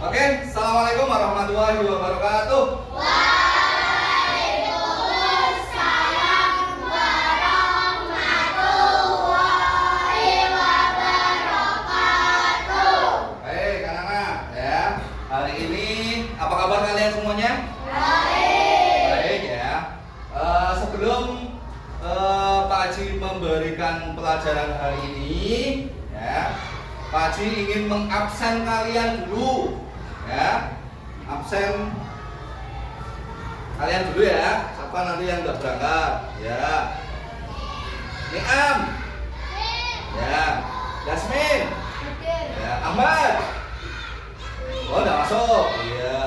Oke, assalamualaikum warahmatullahi wabarakatuh. Waalaikumsalam warahmatullahi wabarakatuh. Baik, anak-anak ya. Hari ini apa kabar kalian semuanya? Baik. Baik ya. Sebelum Pak Haji memberikan pelajaran hari ini, ya, Pak Haji ingin mengabsen kalian dulu, ya. Absen kalian dulu ya. Siapa nanti yang udah berangkat? Ya. Niam. Ya. Yasmin. Ya. Ahmad. Oh, udah masuk. Iya.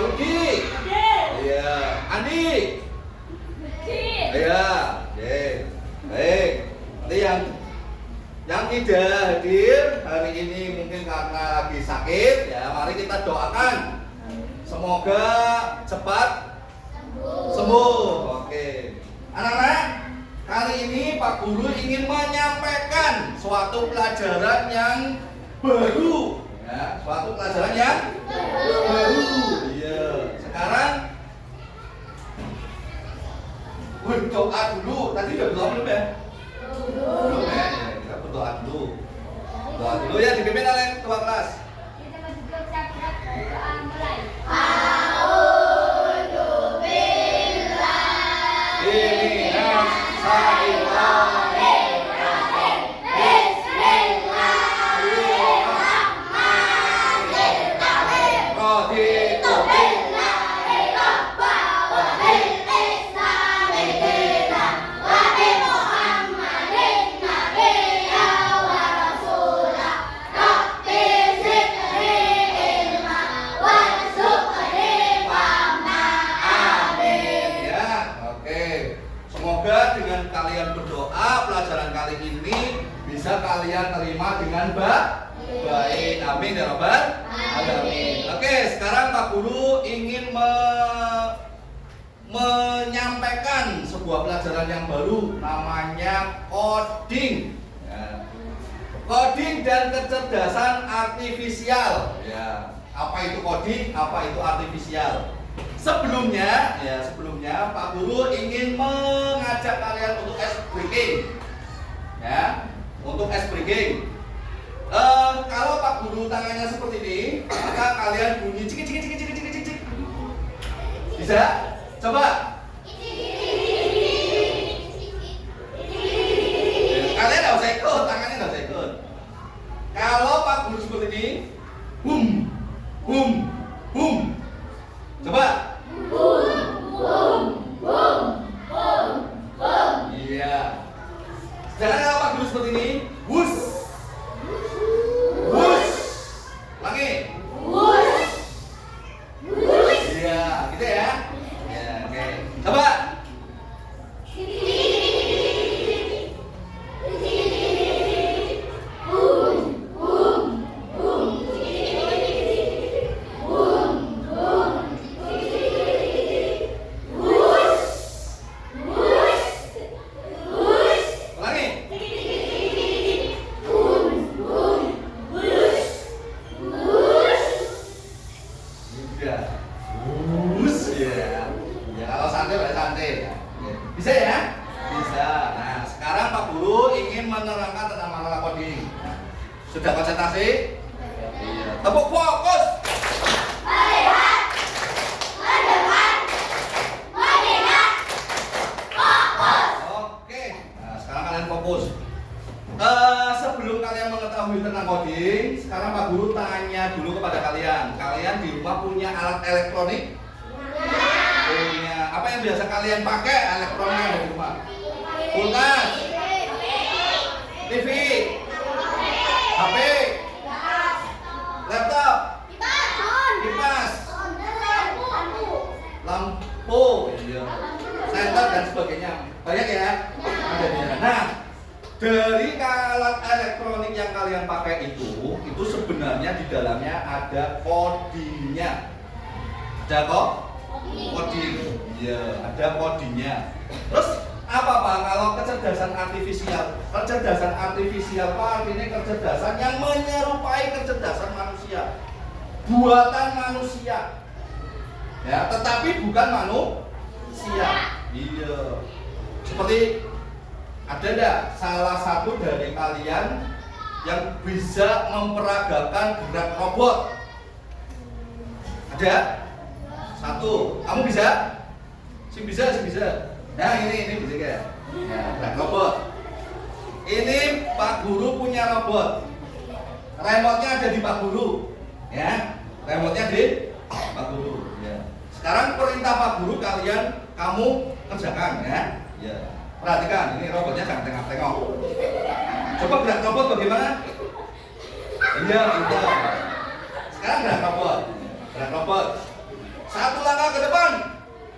Rudi. Iya. Andi. Iya. Oke. Baik. Nanti yang tidak hadir hari ini mungkin karena lagi sakit, ya mari kita doakan semoga cepat sembuh. Oke, anak-anak, kali ini Pak Guru ingin menyampaikan suatu pelajaran yang baru, ya, suatu pelajaran yang baru. Iya. Sekarang berdoa dulu. Tadi udah berdoa belum ya? Belum ya? Kita berdoa dulu. Doa dulu ya, dipimpin oleh ketua kelas. Semoga dengan kalian berdoa pelajaran kali ini bisa kalian terima dengan baik. Amin ya rabbal alamin. Oke, sekarang Pak Guru ingin menyampaikan sebuah pelajaran yang baru, namanya coding. Ya. Coding dan kecerdasan artifisial. Ya. Apa itu coding? Apa itu artifisial? Sebelumnya Pak Guru ingin mengajak kalian untuk ice breaking, ya, untuk ice breaking. Kalau Pak Guru tangannya seperti ini, maka kalian bunyi cik cik cik cik cik cik cik. Bisa? Coba. Kalian nggak usah ikut, tangannya nggak usah ikut. Kalau Pak Guru seperti ini, boom, boom, boom. Coba. Iya. Sedangkan kalau Pak Guru seperti ini, wus, wus, ulangi, wus, iya, gitu ya. Ya, oke. Coba. Bisa ya? Bisa. Nah, sekarang Pak Guru ingin menerangkan tentang masalah coding. Sudah konsentrasi? Iya. Tepuk fokus. Melihat, mendengar, mengingat, fokus. Oke. Nah, sekarang kalian fokus. Sebelum kalian mengetahui tentang coding, sekarang Pak Guru tanya dulu kepada kalian. Kalian di rumah punya alat elektronik? Punya. Apa yang biasa kalian pakai elektronik di rumah? Kulkas, TV, HP, laptop, kipas, lampu, senter dan sebagainya. Banyak ya? Ada ya. Nah, dari alat elektronik yang kalian pakai itu sebenarnya di dalamnya ada codingnya. Ada kok? Coding. Ya, ada codingnya. Terus apa Pak kalau kecerdasan artifisial? Kecerdasan artifisial Pak artinya kecerdasan yang menyerupai kecerdasan manusia. buatan manusia. Ya, tetapi bukan manusia. Iya. Seperti ada enggak salah satu dari kalian yang bisa memperagakan gerak robot? Ada? Satu. Kamu bisa? Si bisa. Nah, ini bisa ya. Ya, gerak robot. Ini Pak Guru punya robot. Remote-nya ada di Pak Guru. Ya. Remote-nya di Pak Guru, ya. Sekarang perintah Pak Guru kamu kerjakan, ya. Ya. Perhatikan, ini robotnya jangan tengok-tengok. Coba gerak robot bagaimana? Iya, itu. Sekarang gerak robot. Gerak robot. Satu langkah ke depan,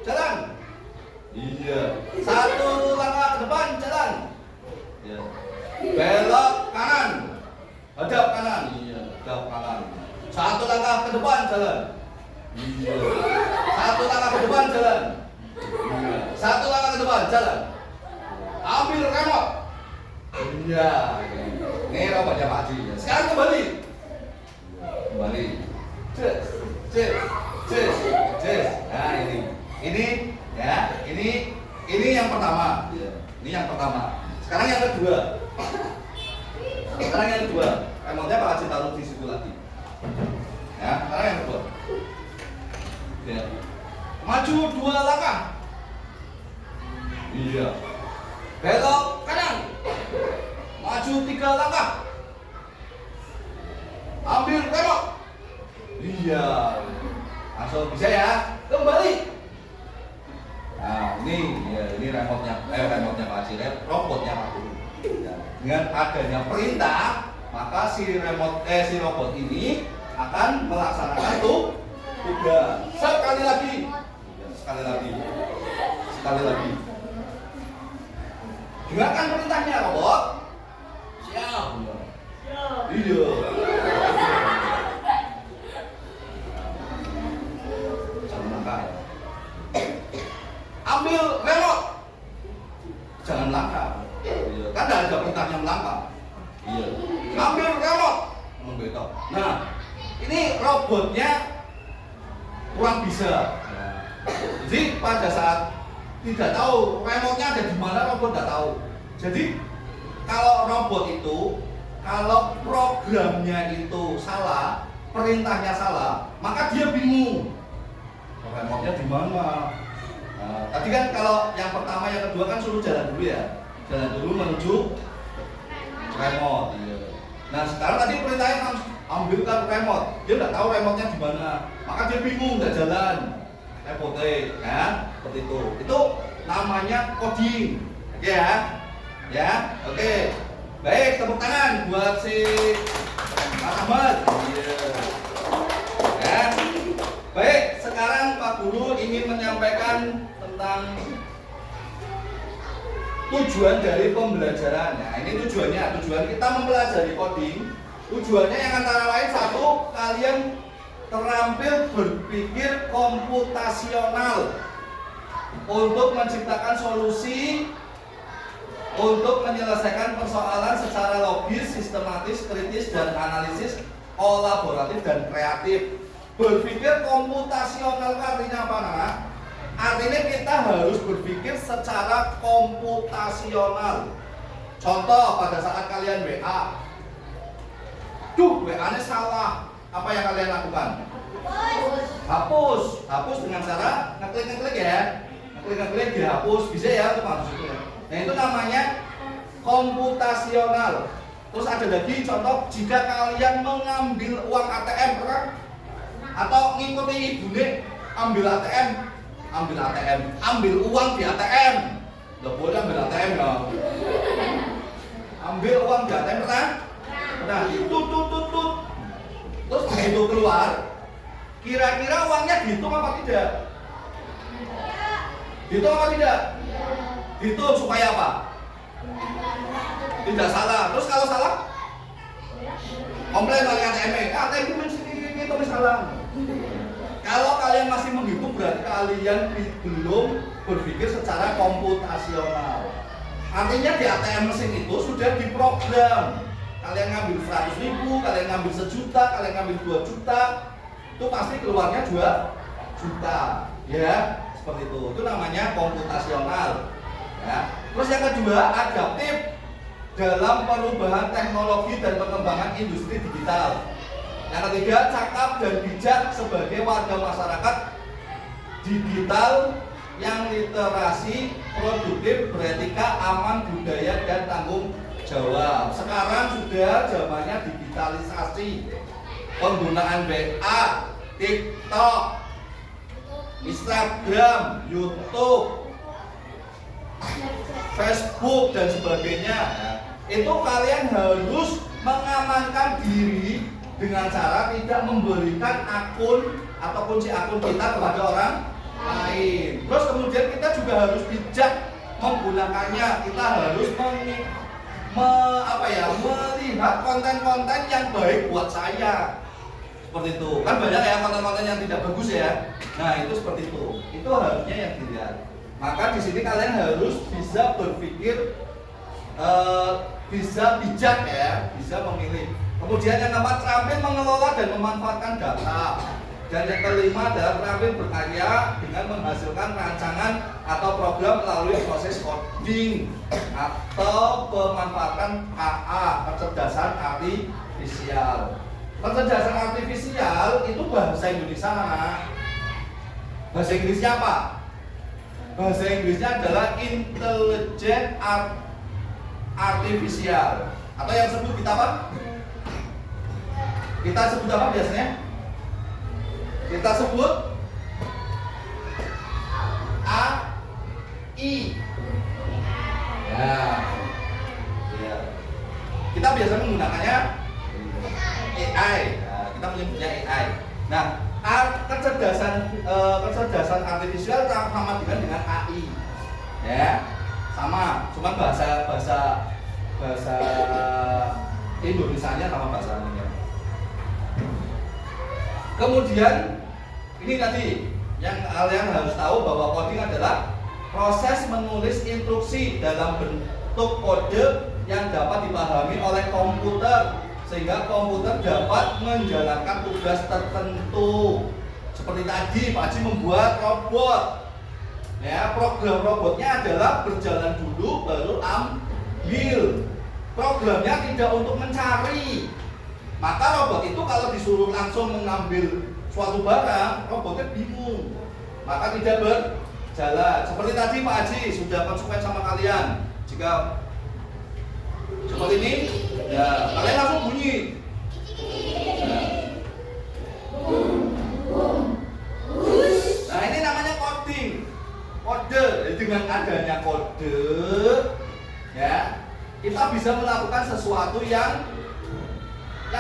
jalan. Iya. Satu langkah ke depan, jalan. Iya. Belok kanan. Hadap kanan. Iya, hadap kanan. Satu langkah ke depan, jalan. Iya. Satu langkah ke depan, jalan. Iya. Satu langkah ke depan, jalan. Ambil remote. Iya. Ini robotnya Pak Haji. Sekarang kembali. Kembali. Ces. Nah, ini ya, ini yang pertama. Ini yang pertama. Sekarang yang kedua. Remote-nya Pak Haji taruh di situ lagi. Ya, sekarang yang kedua. Ya. Maju 2 langkah. Iya. Belok kanan. Maju 3 langkah. Ambil remote. Iya. Langsung bisa ya. Kembali. Nah, ini remote-nya Pak Haji, robotnya Pak Guru. Ya. Dengan adanya perintah, maka si robot ini akan melaksanakan tugas. Sekali lagi. Dengarkan perintahnya robot. Siap. Iya. Jangan langkah. Ambil remote. Jangan langkah. Iya. Kan ada perintahnya melangkah. Iya. Ambil remote. Membetok. Nah, ini robotnya kurang bisa. Jadi pada saat tidak tahu remote-nya ada di mana, robot tidak tahu. Jadi kalau robot itu, kalau programnya itu salah, perintahnya salah, maka dia bingung. Remote-nya di mana? Nah, tadi kan kalau yang pertama, yang kedua kan suruh jalan dulu ya, jalan dulu menuju remote. Iya. Nah sekarang tadi perintahnya ambilkan remote, dia nggak tahu remote-nya di mana, maka dia bingung, nggak jalan. Repote, ya, seperti itu. Itu namanya coding, oke ya? Ya, oke. Baik, tepuk tangan buat si Mas Ahmad. Ya. Baik, sekarang Pak Guru ingin menyampaikan tentang tujuan dari pembelajaran. Nah, ini tujuan kita mempelajari coding. Tujuannya yang antara lain satu, kalian terampil berpikir komputasional untuk menciptakan solusi untuk menyelesaikan persoalan secara logis, sistematis, kritis, dan analisis kolaboratif dan kreatif. Berpikir komputasional artinya apa, Nana? Artinya kita harus berpikir secara komputasional. Contoh, pada saat kalian WA, WA-nya salah. Apa yang kalian lakukan? Hapus dengan cara ngeklik ya. Ngeklik dihapus, bisa ya, itu maksudnya. Nah, itu namanya komputasional. Terus ada lagi contoh, jika kalian mengambil uang ATM kan? Atau ngikuti ibune ambil uang di ATM. Nggak boleh ambil ATM ya. Ambil uang di ATM pernah? Nah, tut. Terus begitu keluar, kira-kira uangnya dihitung apa tidak? Dihitung apa tidak? Dihitung supaya apa? Tidak salah. Terus kalau salah, komplain balik ATM. ATM itu salah. Kalau kalian masih menghitung, berarti kalian belum berpikir secara komputasional. Artinya di ATM mesin itu sudah diprogram. Kalian ngambil 100.000, kalian ngambil 1 juta, kalian ngambil 2 juta, itu pasti keluarnya 2 juta, ya seperti itu. Itu namanya komputasional. Ya. Terus yang kedua, adaptif dalam perubahan teknologi dan pengembangan industri digital. Yang ketiga, cakap dan bijak sebagai warga masyarakat digital yang literasi, produktif, beretika, aman, budaya, dan tanggung jawab. Sekarang sudah zamannya digitalisasi. Penggunaan WA, TikTok, Instagram, YouTube, Facebook, dan sebagainya. Itu kalian harus mengamankan diri dengan cara tidak memberikan akun atau kunci akun kita kepada orang lain. Terus kemudian kita juga harus bijak menggunakannya. Kita harus melihat konten-konten yang baik buat saya. Seperti itu. Kan banyak ya konten-konten yang tidak bagus ya. Nah, itu seperti itu. Itu harusnya yang dilihat. Maka di sini kalian harus bisa berpikir, bisa bijak ya, bisa memilih. Kemudian yang keempat, terampil mengelola dan memanfaatkan data. Dan yang kelima adalah terampil berkarya dengan menghasilkan rancangan atau program melalui proses coding atau pemanfaatan KA, kecerdasan artifisial. Kecerdasan artifisial itu bahasa Indonesia mana? Bahasa Inggrisnya apa? Bahasa Inggrisnya adalah intelligent artificial. Atau yang sebut kita apa? Kita sebut apa biasanya? Kita sebut AI. Ya. Kita biasa menggunakannya AI. Nah, kita menyebutnya AI. Nah, kecerdasan artifisial sama dengan AI. Ya. Sama, cuma bahasa Indonesianya sama bahasanya. Kemudian ini tadi yang kalian harus tahu bahwa coding adalah proses menulis instruksi dalam bentuk kode yang dapat dipahami oleh komputer sehingga komputer dapat menjalankan tugas tertentu. Seperti tadi Pak Haji membuat robot. Ya, program robotnya adalah berjalan dulu baru ambil. Programnya tidak untuk mencari. Maka robot itu kalau disuruh langsung mengambil suatu barang, robotnya bingung. Maka tidak berjalan. Seperti tadi Pak Haji sudah konsekuen sama kalian. Jika seperti ini, ya kalian langsung bunyi. Nah, ini namanya coding. Kode. Dengan adanya kode, ya kita bisa melakukan sesuatu yang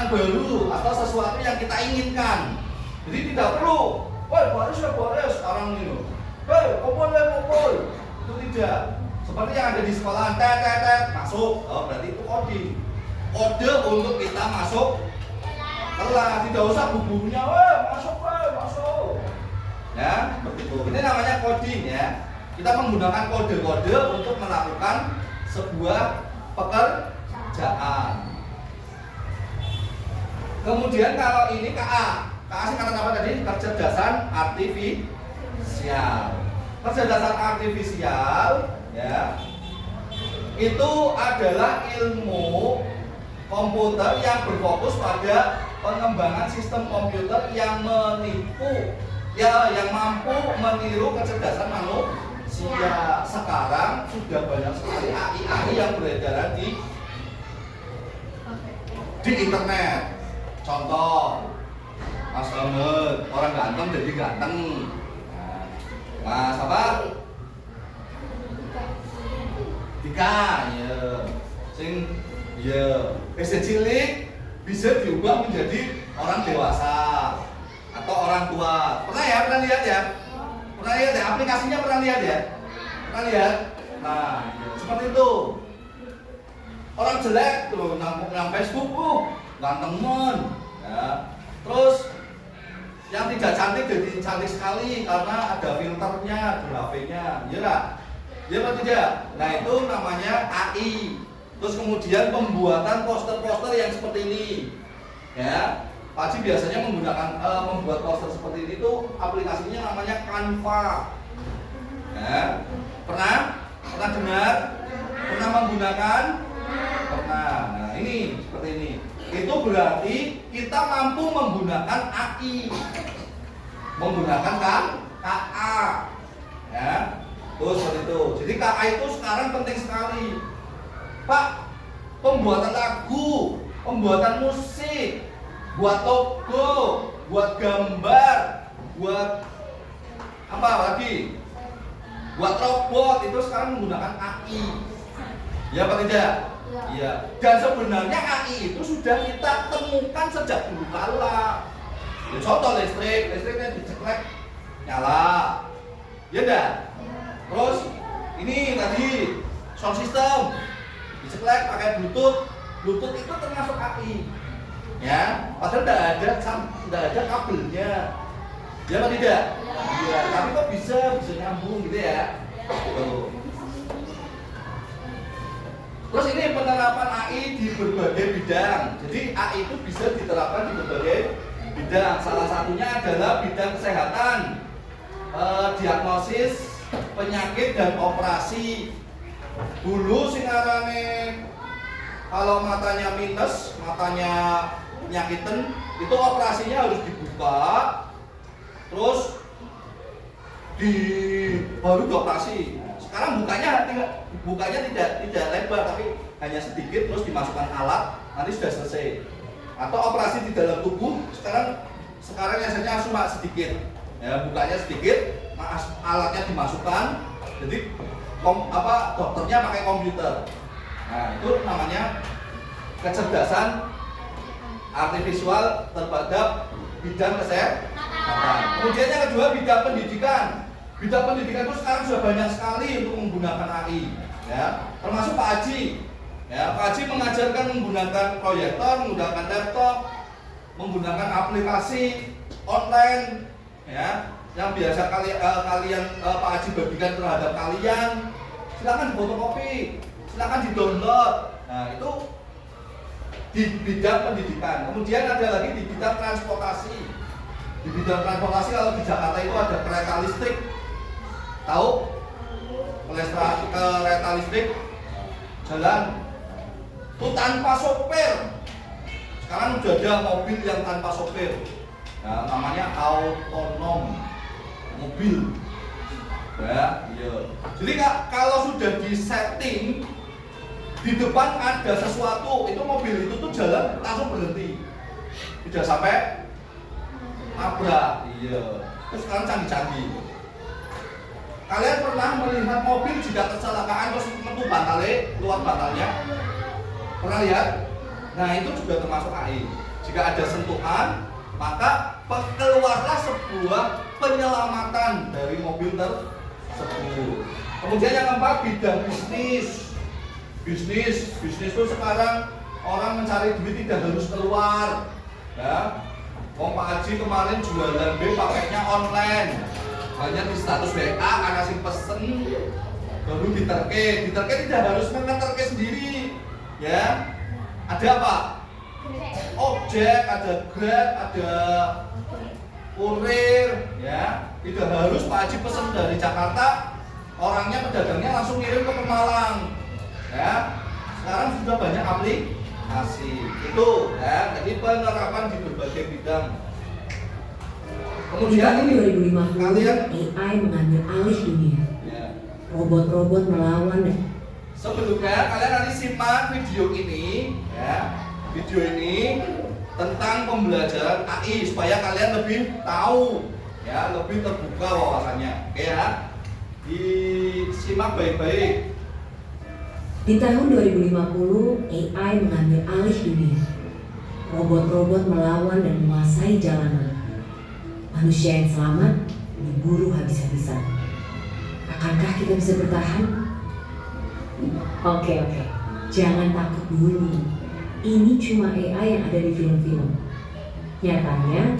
baru atau sesuatu yang kita inginkan. Jadi tidak perlu, woi Boris ya Boris sekarang ini, woi popol. Itu tidak. Seperti yang ada di sekolahan, tet masuk. Oh, berarti itu coding. Kode untuk kita masuk kelas. Tidak usah bubunya, woi masuk. Ya, seperti itu. Ini namanya coding ya. Kita menggunakan kode-kode untuk melakukan sebuah pekerjaan. Kemudian kalau ini KA singkatan apa tadi? Kecerdasan artifisial. Kecerdasan artifisial ya, itu adalah ilmu komputer yang berfokus pada pengembangan sistem komputer yang yang mampu meniru kecerdasan manusia. Sekarang sudah banyak sekali AI yang beredar di internet. Contoh, Mas Ahmad, orang ganteng jadi ganteng. Mas apa? Dika, ya. SD cilik bisa diubah menjadi orang dewasa atau orang tua. Pernah lihat ya? Aplikasinya pernah lihat ya? Pernah lihat? Nah, seperti itu. Orang jelek tuh nang Facebook, ganteng men. Ya. Terus yang tidak cantik jadi cantik sekali karena ada filternya di HP-nya. Iya enggak? Iya atau tidak? Nah, itu namanya AI. Terus kemudian pembuatan poster-poster yang seperti ini. Ya. Pak Haji biasanya menggunakan membuat poster seperti ini tuh aplikasinya namanya Canva. Ya. Pernah dengar? Pernah menggunakan? Pernah. Nah, ini seperti ini. Itu berarti kita mampu menggunakan AI. Menggunakan kan KA. Ya. Terus seperti itu. Jadi KA itu sekarang penting sekali. Pak, pembuatan lagu, pembuatan musik, buat logo, buat gambar, buat apa lagi? Buat robot itu sekarang menggunakan AI. Ya apa tidak? Iya. Dan sebenarnya AI itu sudah kita temukan sejak dulu kala. Ya, contoh listriknya diceklek nyala. Ya enggak? Terus ini tadi sound system diceklek pakai Bluetooth. Bluetooth itu termasuk AI. Ya, padahal tidak ada kabelnya. Ya apa tidak? Iya. Tapi kok bisa nyambung gitu ya? Tuh. Terus ini penerapan AI di berbagai bidang. Jadi AI itu bisa diterapkan di berbagai bidang. Salah satunya adalah bidang kesehatan, diagnosis penyakit dan operasi. Dulu singarane kalau matanya minus, matanya penyakitan, itu operasinya harus dibuka, terus baru dioperasi. Sekarang bukanya tidak lebar, tapi hanya sedikit, terus dimasukkan alat, nanti sudah selesai. Atau operasi di dalam tubuh, sekarang biasanya cuma sedikit, ya, bukanya sedikit, alatnya dimasukkan, jadi dokternya pakai komputer. Nah, itu namanya kecerdasan artifisial terhadap bidang kesehatan. Kemudian yang kedua, bidang pendidikan. Bidang pendidikan itu sekarang sudah banyak sekali untuk menggunakan AI, ya, termasuk Pak Haji. Ya, Pak Haji mengajarkan menggunakan proyektor, menggunakan laptop, menggunakan aplikasi online, ya, yang biasa kalian Pak Haji bagikan terhadap kalian. Silakan difotokopi, silakan di-download. Nah, itu di bidang pendidikan. Kemudian ada lagi di bidang transportasi. Di bidang transportasi, kalau di Jakarta itu ada kereta listrik. Tahu? Kereta listrik jalan itu tanpa sopir. Sekarang sudah ada mobil yang tanpa sopir. Nah, namanya autonom mobil. Ya, iya. Jadi kalau sudah disetting di depan ada sesuatu, itu mobil itu tuh jalan langsung berhenti, tidak sampai nabrak. Iya. Terus sekarang canggih-canggih. Kalian pernah melihat mobil jika kecelakaan terus metu keluar bantalnya? Pernah lihat? Nah, itu juga termasuk AI. Jika ada sentuhan, maka keluarlah sebuah penyelamatan dari mobil tersebut. Kemudian yang keempat, bidang bisnis. Bisnis itu sekarang orang mencari duit tidak harus keluar. Ya, Pak Haji kemarin jualan pakainya online. Hanya di status WA, ada sing pesen, baru diterke tidak harus mengeterke sendiri, ya. Ada apa? Objek, ada Grab, ada kurir, ya. Tidak harus Pak Haji pesen dari Jakarta, orangnya pedagangnya langsung kirim ke Pemalang, ya. Sekarang sudah banyak aplikasi itu, ya. Jadi penerapan di berbagai bidang. Kemudian Kemudian ini 2050 kalian AI mengambil alih dunia. ya. Robot-robot melawan. Sebelumnya kalian nanti simak video ini, ya. Video ini tentang pembelajaran AI supaya kalian lebih tahu, ya, lebih terbuka wawasannya. Oke ya. Disimak baik-baik. Di tahun 2050 AI mengambil alih dunia. Robot-robot melawan dan menguasai jalanan. Manusia yang selamat diburu habis-habisan. Akankah kita bisa bertahan? Oke. Jangan takut dulu. Ini cuma AI yang ada di film-film. Nyatanya,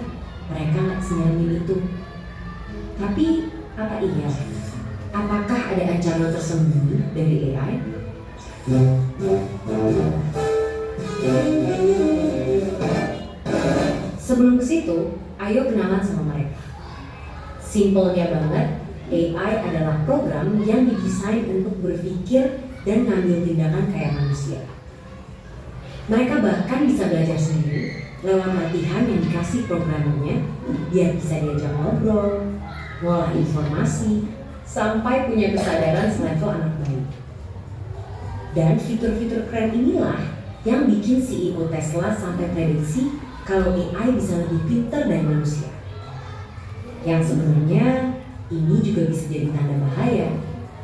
mereka nggak senyamin itu. Tapi, apa iya? Apakah ada ancaman tersembunyi dari AI? situ, ayo kenalan sama mereka. Simpelnya banget, AI adalah program yang didesain untuk berpikir dan ngambil tindakan kayak manusia. Mereka bahkan bisa belajar sendiri lewat latihan yang dikasih programmernya, biar bisa diajak ngobrol, ngolah informasi, sampai punya kesadaran selevel anak bayi. Dan fitur-fitur keren inilah yang bikin CEO Tesla sampai prediksi kalau AI bisa lebih pintar dari manusia. Yang sebenarnya ini juga bisa jadi tanda bahaya,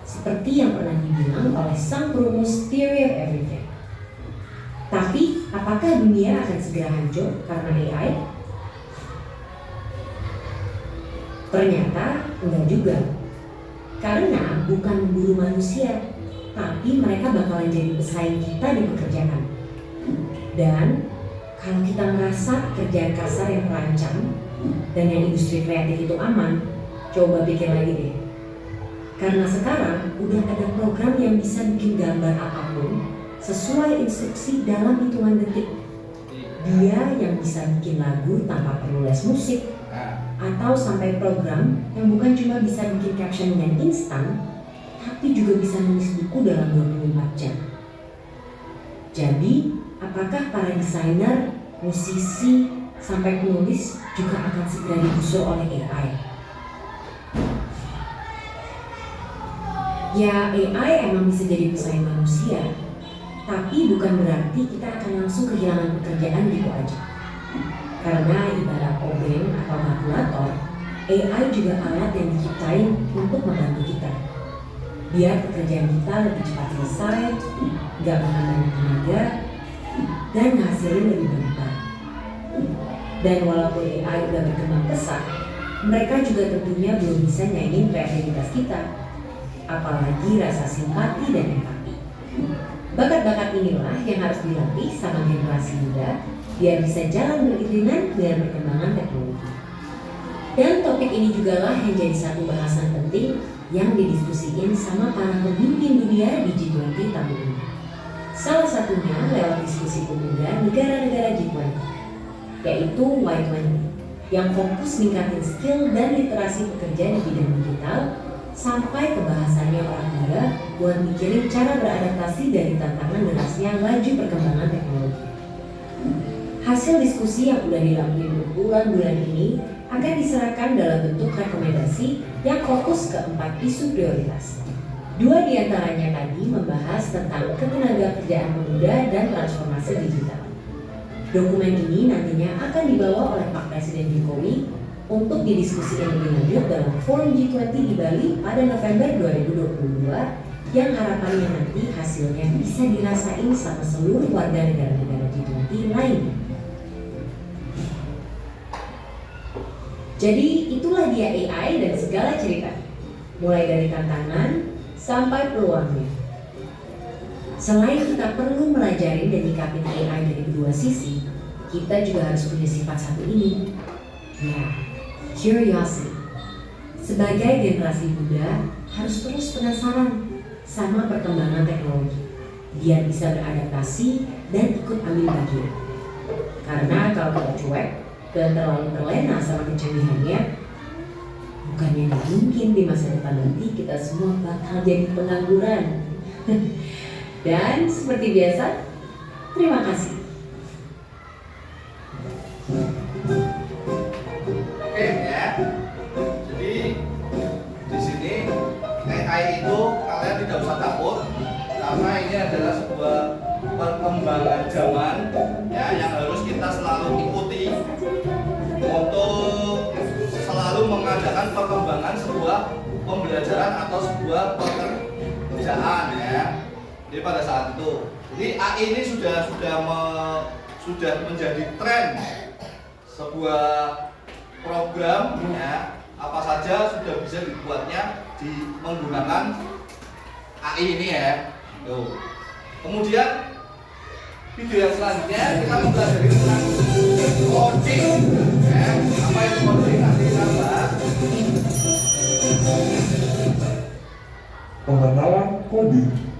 seperti yang pernah dibilang oleh sang perumus Theory of Everything. Tapi, apakah dunia akan segera hancur karena AI? Ternyata enggak juga. Karena bukan memburu manusia, tapi mereka bakalan jadi pesaing kita di pekerjaan. Dan kalau kita merasa pekerjaan kasar yang terancam dan yang industri kreatif itu aman, coba pikir lagi deh. Karena sekarang udah ada program yang bisa bikin gambar apapun sesuai instruksi dalam hitungan detik. Dia yang bisa bikin lagu tanpa perlu les musik, atau sampai program yang bukan cuma bisa bikin caption yang instan, tapi juga bisa nulis buku dalam 24 jam. Jadi, apakah para desainer, musisi, sampai penulis juga akan segera digusur oleh AI? Ya, AI emang bisa jadi pesaing manusia, tapi bukan berarti kita akan langsung kehilangan pekerjaan gitu aja. Karena ibarat obeng atau kalkulator, AI juga alat yang diciptain untuk membantu kita. Biar pekerjaan kita lebih cepat selesai, gak makan banyak tenaga, dan ngasilin lebih banyak barang. Dan walaupun AI udah berkembang pesat, mereka juga tentunya belum bisa nyaingin kreativitas kita, apalagi rasa simpati dan empati. Bakat-bakat inilah yang harus dilatih sama generasi muda biar bisa jalan beriringan dengan perkembangan teknologi. Dan topik ini juga lah yang jadi satu bahasan penting yang didiskusiin sama para pemimpin dunia di G20 tahun ini. Salah satunya lewat diskusi pemuda negara-negara G20, yaitu Y20, yang fokus ningkatin skill dan literasi pekerja di bidang digital sampai ke bahasanya orang muda buat mikirin cara beradaptasi dari tantangan derasnya laju perkembangan teknologi. Hasil diskusi yang udah dilakuin berbulan-bulan ini akan diserahkan dalam bentuk rekomendasi yang fokus ke 4 isu prioritas. 2 diantaranya tadi membahas tentang ketenagakerjaan pemuda dan transformasi digital. Dokumen ini nantinya akan dibawa oleh Pak Presiden Jokowi untuk didiskusikan lebih lanjut dalam Forum G20 di Bali pada November 2022 yang harapannya nanti hasilnya bisa dirasain sama seluruh warga negara-negara G20 lainnya. Jadi itulah dia AI dan segala cerita, mulai dari tantangan sampai peluangnya. Selain kita perlu melajari dan nyikapin AI dari kedua sisi, kita juga harus punya sifat satu ini, ya, curiosity. Sebagai generasi muda, harus terus penasaran sama perkembangan teknologi, biar bisa beradaptasi dan ikut ambil bagian. Karena kalau kita cuek dan terlalu terlena sama kecanggihannya, bukannya nggak mungkin di masa depan nanti kita semua bakal jadi pengangguran. Dan seperti biasa, terima kasih. Oke ya. Jadi di sini AI itu kalian tidak usah takut karena ini adalah sebuah perkembangan zaman ya yang harus kita selalu ikuti untuk selalu mengadakan perkembangan sebuah pembelajaran atau sebuah pekerjaan ya. Jadi pada saat itu, jadi AI ini sudah menjadi tren sebuah program ya, apa saja sudah bisa dibuatnya menggunakan AI ini ya. Tuh. Kemudian video yang selanjutnya kita mempelajari tentang coding ya. Apa itu coding nanti kita bahas. Pengenalan coding.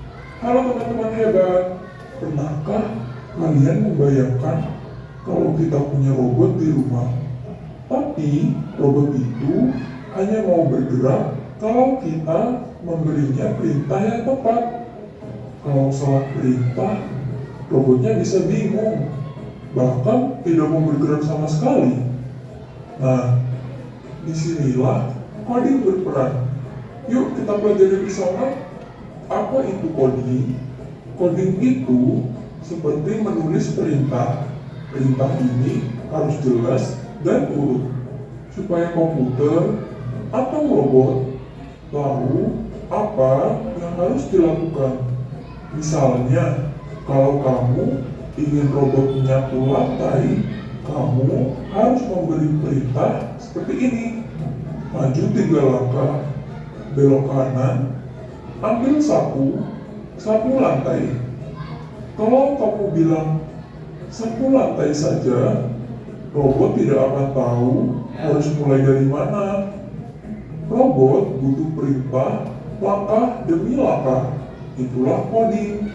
Halo teman-teman hebat, pernahkah kalian membayangkan kalau kita punya robot di rumah Tapi robot itu hanya mau bergerak kalau kita memberinya perintah yang tepat. Kalau salah perintah, robotnya bisa bingung, bahkan tidak mau bergerak sama sekali. Nah, disinilah coding berperan. Yuk kita pelajari bersama. Apa itu coding? Coding itu seperti menulis perintah. Perintah ini harus jelas dan urut, supaya komputer atau robot tahu apa yang harus dilakukan. Misalnya, kalau kamu ingin robot menyapu lantai, kamu harus memberi perintah seperti ini. Maju 3 langkah, belok kanan, ambil sapu, sapu lantai. Kalau kamu bilang sapu lantai saja, robot tidak akan tahu harus mulai dari mana. Robot butuh perintah langkah demi langkah. Itulah coding.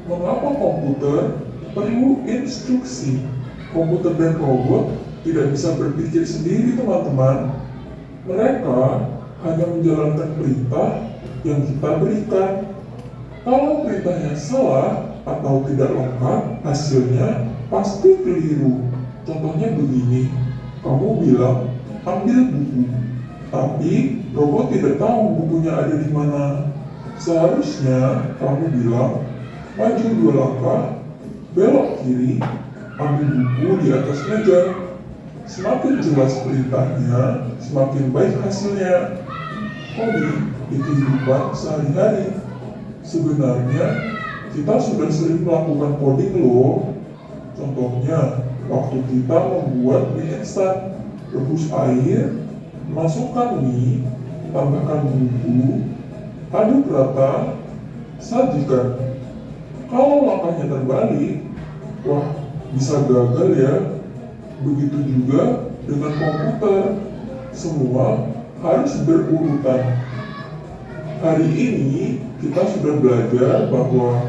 Mengapa komputer perlu instruksi? Komputer dan robot tidak bisa berpikir sendiri, teman-teman. Mereka hanya menjalankan perintah yang kita berikan. Kalau perintahnya salah atau tidak lengkap, hasilnya pasti keliru. Contohnya begini, kamu bilang ambil buku, tapi robot tidak tahu bukunya ada di mana. Seharusnya kamu bilang maju 2 langkah, belok kiri, ambil buku di atas meja. Semakin jelas perintahnya, semakin baik hasilnya. Coding di kehidupan sehari-hari. Sebenarnya kita sudah sering melakukan coding loh. Contohnya, waktu kita membuat mie instan, rebus air, masukkan mie, tambahkan bumbu, aduk rata, sajikan. Kalau langkahnya terbalik, wah bisa gagal ya. Begitu juga dengan komputer, semua harus berurutan. Hari ini kita sudah belajar bahwa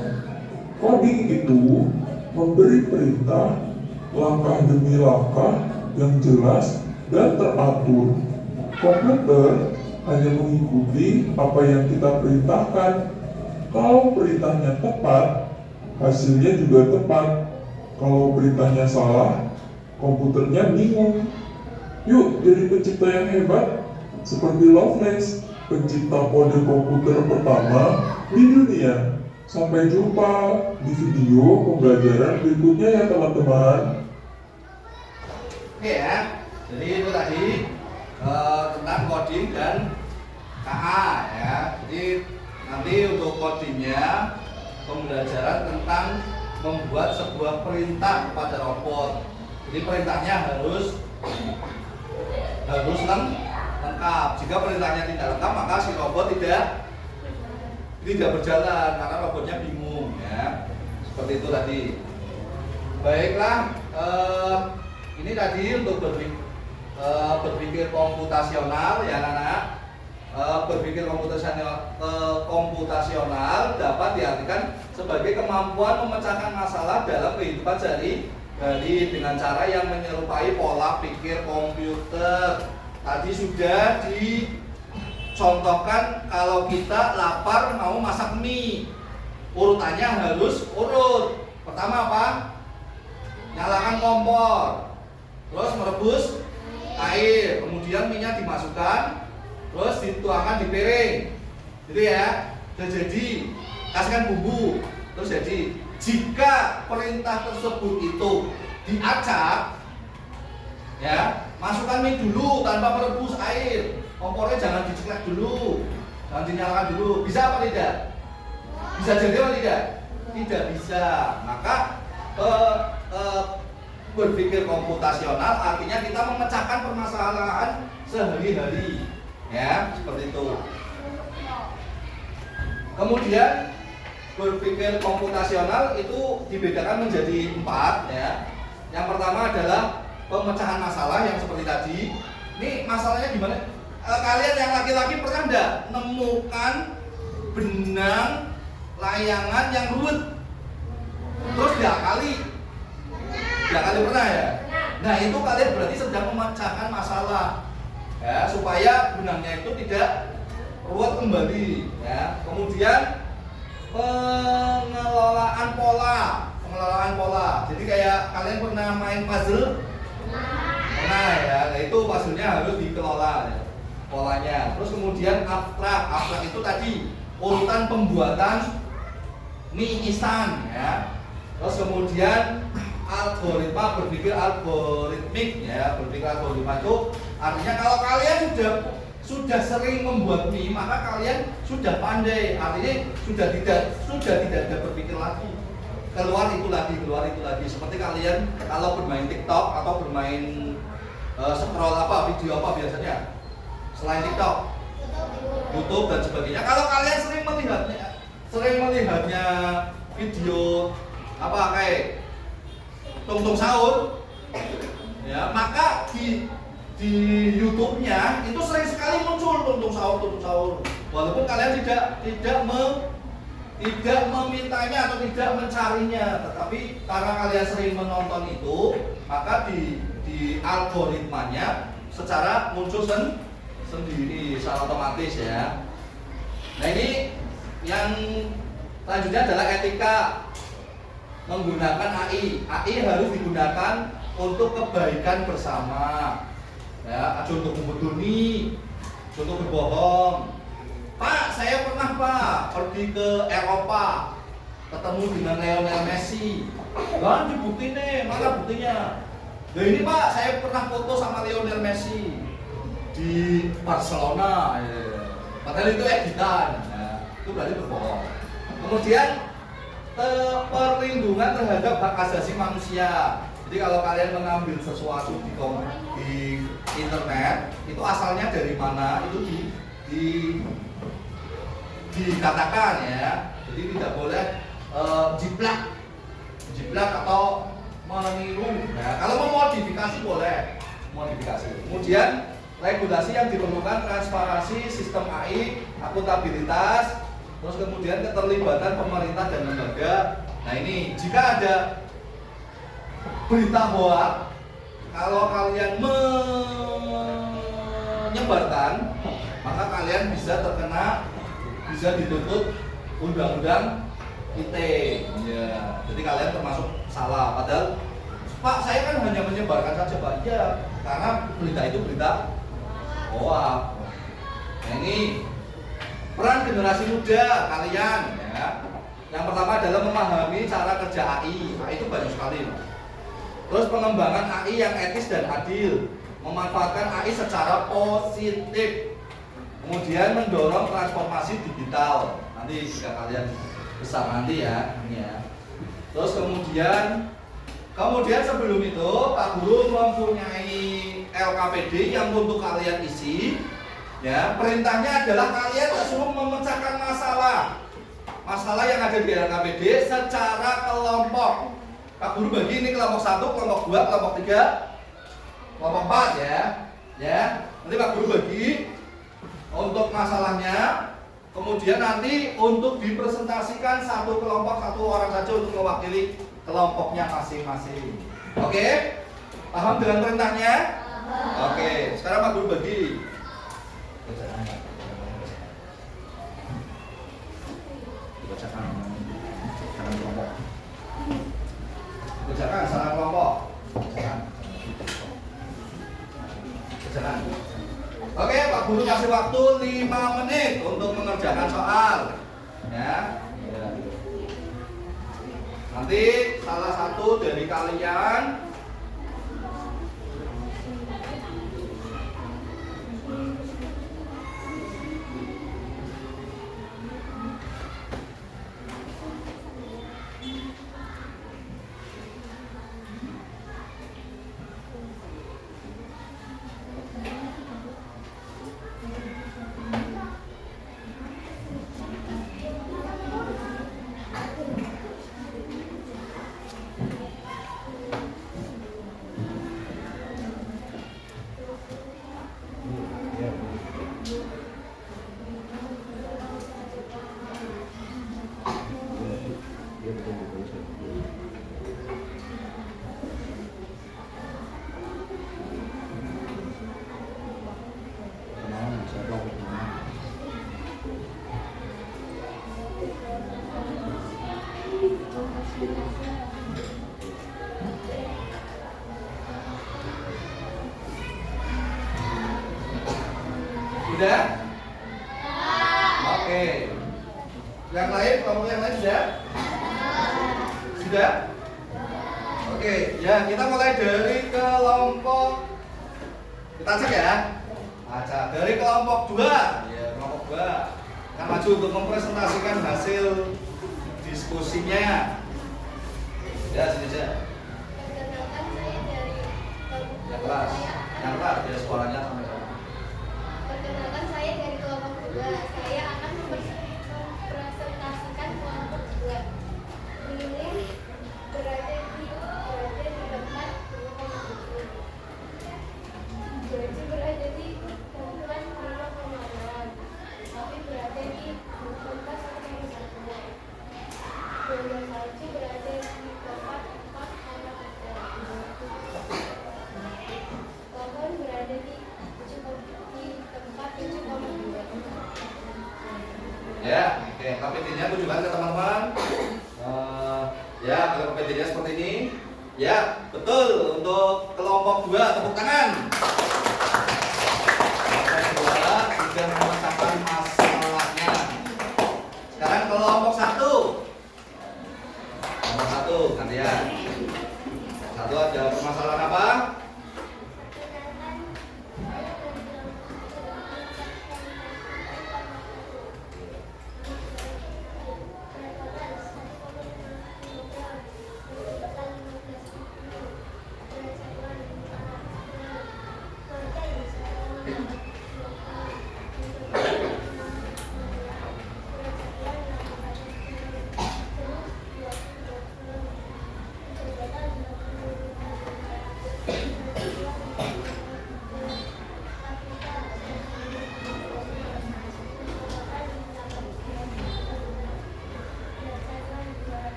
coding itu memberi perintah langkah demi langkah yang jelas dan teratur. Komputer hanya mengikuti apa yang kita perintahkan. Kalau perintahnya tepat, hasilnya juga tepat. Kalau perintahnya salah, komputernya bingung. Yuk jadi pencipta yang hebat seperti Lovelace, pencipta kode komputer pertama di dunia. Sampai jumpa di video pembelajaran berikutnya ya teman-teman. Oke ya, jadi itu tadi tentang coding dan KA ya. Jadi nanti untuk codingnya pembelajaran tentang membuat sebuah perintah kepada robot. Jadi perintahnya harus lengkap. Jika perintahnya tidak lengkap, maka si robot tidak berjalan karena robotnya bingung ya. Seperti itu tadi. Baiklah, ini tadi untuk berpikir komputasional ya anak-anak. Berpikir komputasional dapat diartikan sebagai kemampuan memecahkan masalah dalam kehidupan sehari-hari dengan cara yang menyerupai pola pikir komputer. Tadi sudah dicontohkan kalau kita lapar mau masak mie, urutannya harus urut. Pertama apa? Nyalakan kompor, terus merebus air, kemudian minyak dimasukkan, terus dituangkan di piring, gitu ya. Sudah jadi, kasihkan bumbu, terus jadi. Jika perintah tersebut itu diacak, ya, masukkan mie dulu tanpa merebus air, kompornya jangan diceklek dulu, jangan dinyalakan dulu. Bisa apa tidak? Bisa jadi apa tidak? Tidak bisa. Maka berpikir komputasional artinya kita memecahkan permasalahan sehari-hari, ya, seperti itu. Kemudian berpikir komputasional itu dibedakan menjadi 4 ya. Yang pertama adalah pemecahan masalah yang seperti tadi. Ini masalahnya gimana? Kalian yang laki-laki pernah enggak nemukan benang layangan yang ruwet terus diakali pernah ya? Nah itu kalian berarti sedang memecahkan masalah, ya, supaya benangnya itu tidak ruwet kembali. Ya. Kemudian pengelolaan pola. Jadi kayak kalian pernah main puzzle? Pernah ya. Nah itu puzzle-nya harus dikelola ya, polanya. Terus kemudian abstrak itu tadi urutan pembuatan mie instan ya. Terus kemudian algoritma, berpikir algoritmik ya. Berpikir algoritma itu artinya kalau kalian sudah sering membuat mie, maka kalian sudah pandai. Artinya sudah tidak ada berpikir lagi. Keluar itu lagi. Seperti kalian kalau bermain TikTok atau bermain scroll video biasanya selain TikTok, YouTube dan sebagainya. Kalau kalian sering melihatnya video kayak Tung Sahur, ya, maka di YouTube-nya itu sering sekali muncul Tung Sahur. Walaupun kalian tidak memintanya atau tidak mencarinya, tetapi karena kalian sering menonton itu, maka di algoritmanya secara muncul sendiri, secara otomatis ya. Nah ini yang selanjutnya adalah etika menggunakan AI. AI harus digunakan untuk kebaikan bersama. Ya, untuk membeduni, untuk berbohong. Pak, saya pernah pergi ke Eropa, ketemu dengan Lionel Messi. Lah dibukti nih, mana buktinya? Nah ini Pak, saya pernah foto sama Lionel Messi di Barcelona. Padahal itu editan, ya, itu berarti berbohong. Kemudian perlindungan terhadap hak asasi manusia. Jadi kalau kalian mengambil sesuatu di internet, itu asalnya dari mana itu dikatakan ya. Jadi tidak boleh jiplak atau meniru. Nah, kalau memodifikasi boleh, modifikasi. Kemudian regulasi yang diperlukan, transparansi sistem AI, akuntabilitas, terus kemudian keterlibatan pemerintah dan lembaga. Nah ini jika ada berita hoax, kalau kalian menyebarkan, maka kalian bisa dituntut undang-undang ITE. Ya, jadi kalian termasuk salah. Padahal Pak, saya kan hanya menyebarkan saja Pak. Ya, karena berita itu berita hoax. Nah ini peran generasi muda kalian ya. Yang pertama adalah memahami cara kerja AI. AI itu banyak sekali. Terus pengembangan AI yang etis dan adil, memanfaatkan AI secara positif. Kemudian mendorong transformasi digital. Nanti jika kalian besar nanti ya, ini ya. Terus kemudian sebelum itu Pak Guru mempunyai LKPD yang untuk kalian isi. Ya, perintahnya adalah kalian disuruh memecahkan masalah yang ada di LKPD secara kelompok. Pak Guru bagi ini kelompok 1, kelompok 2, kelompok 3, kelompok 4 ya. Ya, nanti Pak Guru bagi untuk masalahnya. Kemudian nanti untuk dipresentasikan satu kelompok, satu orang saja untuk mewakili kelompoknya masing-masing. Oke? Paham dengan perintahnya? Oke, sekarang Pak Guru bagi. Kerjakan salah kelompok. Kerjakan. Oke, Pak Guru kasih waktu 5 menit untuk mengerjakan soal. Ya. Nanti salah satu dari kalian Sudah? Oke. Yang lain, kelompok yang lain sudah? Sudah? Oke, ya kita mulai dari kelompok. Kita cek ya. Baca dari kelompok 2. Ya, kelompok 2. Kita maju untuk mempresentasikan hasil diskusinya. Ya, sini aja. Perkenalkan saya dari Yang kelas. Yang kelas, ya suaranya sama-sama. Perkenalkan saya dari kelompok 2. Saya akan mempresentasikan kelompok 2. Lilin berada di tempat 2,7. Georgie berada di tempat 5,6. Tapi berada di tempat 1,1. Bola salju berada di tempat 4,3. Pohon berada di tempat 7,2. Ya, oke. KPT-nya tunjukkan ke teman-teman. Ya, kalau KPT-nya seperti ini. Ya, betul untuk kelompok 2, tepuk tangan. Kelompok 2 sudah memecahkan masalahnya. Sekarang kelompok 1. Kelompok 1, gantian. Satu ada permasalahan apa?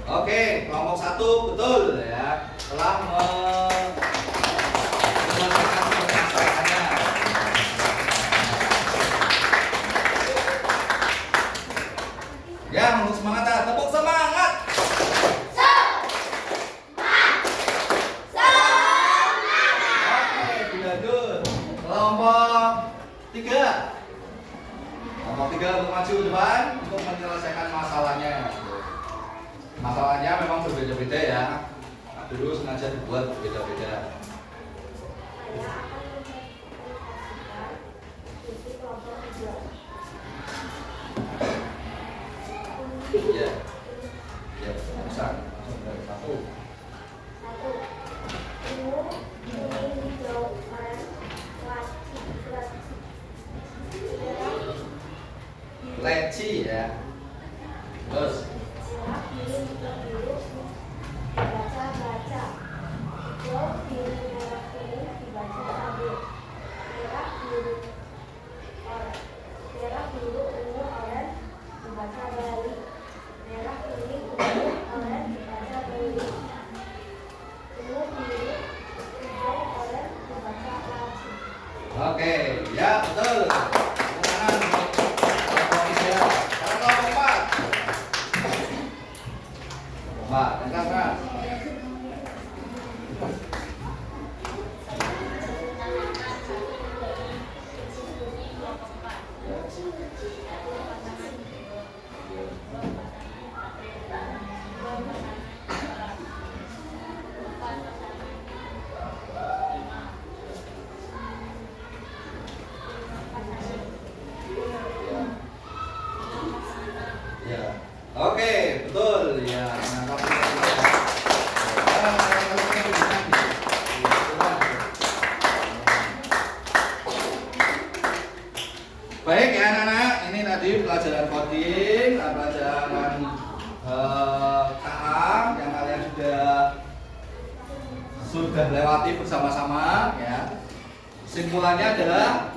Oke, kelompok 1 betul ya. Telah menyelesaikan permasalahannya. Ya, untuk semangat, tepuk semangat. Oke, dilanjut. Kelompok 3. Kelompok 3 untuk maju ke depan untuk menyelesaikan masalahnya. Masalahnya memang berbeda-beda ya. Nah, dulu sengaja dibuat berbeda-beda. Saya akan mempresentasikan diskusi kelompok 3. Ya, ya, bisa. Langsung dari 1. 1. Ungu, kuning, hijau, oranye, laci, Leci ya. Terus merah, biru, baca-baca. Hijau, biru, merah, kuning, dibaca cabai. Merah, biru, ungu, oranye, dibaca bali. Merah, kuning, ungu, oranye, dibaca beli. Ungu, biru, hijau, oranye, dibaca laci. oke, ya betul. Tepuk tangan untuk kelompok 3. Sekarang kelompok 4. Kelompok 4, yang keras. Ya. Oke, betul ya. Menangkap baik ya anak-anak, ini tadi pelajaran coding, pelajaran KA yang kalian sudah lewati bersama-sama ya. Simpulannya adalah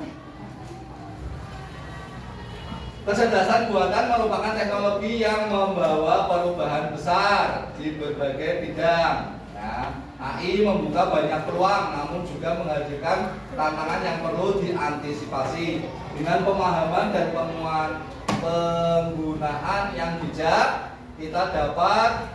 kecerdasan buatan merupakan teknologi yang membawa perubahan besar di berbagai bidang. Ya. AI membuka banyak peluang, namun juga menghadirkan tantangan yang perlu diantisipasi. Dengan pemahaman dan penggunaan yang bijak, kita dapat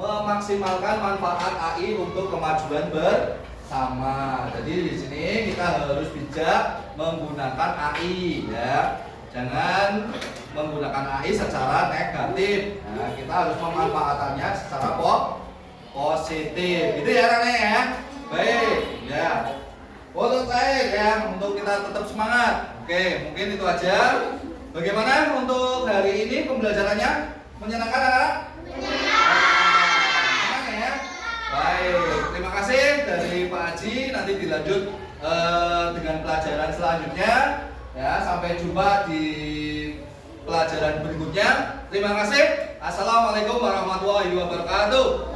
memaksimalkan manfaat AI untuk kemajuan bersama. Jadi di sini kita harus bijak menggunakan AI, ya. Jangan menggunakan AI secara negatif. Nah, kita harus memanfaatkannya secara positif. Gitu ya Rane ya. Baik, ya. Untuk saya ya, untuk kita tetap semangat. Oke, mungkin itu aja. Bagaimana untuk hari ini pembelajarannya? Menyenangkan anak-anak? Menyenangkan ya. Baik, terima kasih dari Pak Haji. Nanti dilanjut dengan pelajaran selanjutnya. Ya, sampai jumpa di pelajaran berikutnya. Terima kasih. Assalamualaikum warahmatullahi wabarakatuh.